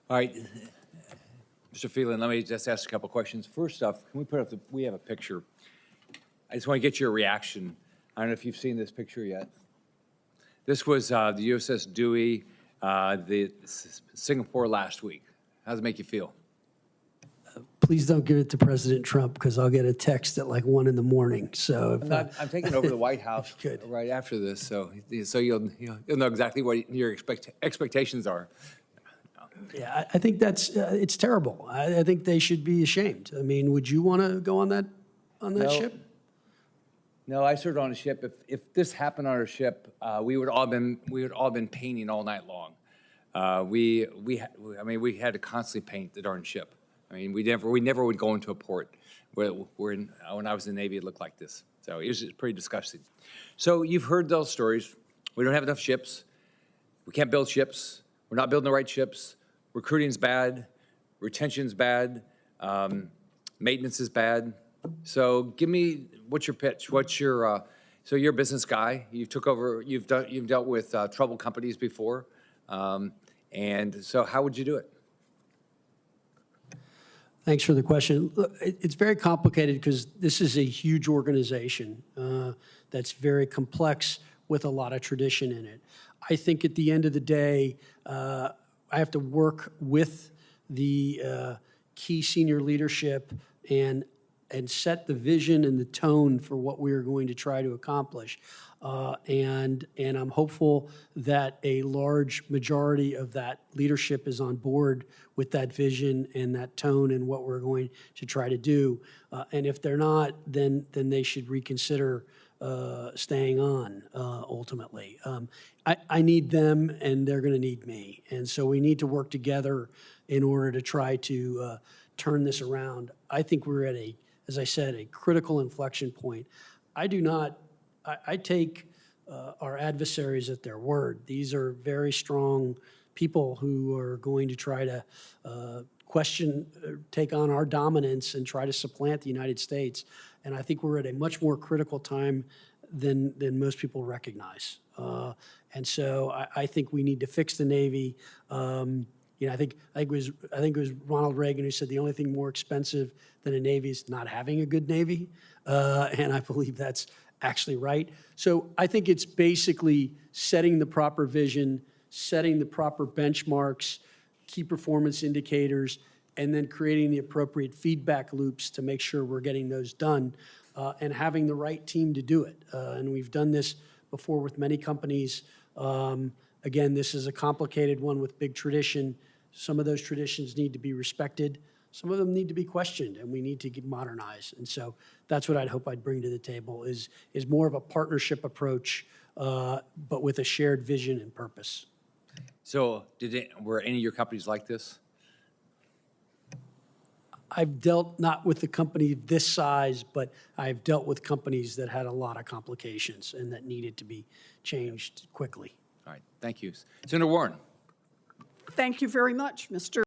All right, Mr. Phelan, let me just ask a couple questions. First off, can we put up we have a picture. I just want to get your reaction. I don't know if you've seen this picture yet. This was the USS Dewey, Singapore last week. How does it make you feel? Please don't give it to President Trump because I'll get a text at like 1 a.m. So if, I'm taking over the White House Good. right after this, so you'll know exactly what your expectations are. yeah, I think that's it's terrible. I think they should be ashamed. I mean, would you want to go on that No. ship? No, I served on a ship. If this happened on our ship, we would all been painting all night long. We had to constantly paint the darn ship. I mean, we never would go into a port. When I was in the Navy, it looked like this. So it was just pretty disgusting. So you've heard those stories. We don't have enough ships. We can't build ships. We're not building the right ships. Recruiting's bad. Retention's bad. Maintenance is bad. So give me, what's your pitch? What's your, so you're a business guy. You took over, you've dealt with troubled companies before. And so how would you do it? Thanks for the question. Look, it's very complicated because this is a huge organization that's very complex with a lot of tradition in it. I think at the end of the day, I have to work with the key senior leadership and set the vision and the tone for what we are going to try to accomplish. And I'm hopeful that a large majority of that leadership is on board with that vision and that tone and what we're going to try to do. And if they're not, then they should reconsider staying on ultimately. I need them and they're going to need me. And so we need to work together in order to try to turn this around. I think we're at as I said, a critical inflection point. I take our adversaries at their word. These are very strong people who are going to try to take on our dominance and try to supplant the United States. And I think we're at a much more critical time than most people recognize. And so I think we need to fix the Navy. I think it was Ronald Reagan who said the only thing more expensive than a Navy is not having a good Navy, and I believe that's actually right. So I think it's basically setting the proper vision, setting the proper benchmarks, key performance indicators, and then creating the appropriate feedback loops to make sure we're getting those done, and having the right team to do it. And we've done this before with many companies. Again, this is a complicated one with big tradition. Some of those traditions need to be respected. Some of them need to be questioned, and we need to get modernized. And so that's what I'd hope I'd bring to the table is more of a partnership approach, but with a shared vision and purpose. So were any of your companies like this? I've dealt not with the company this size, but I've dealt with companies that had a lot of complications and that needed to be changed quickly. All right, thank you. Senator Warren. Thank you very much, Mr.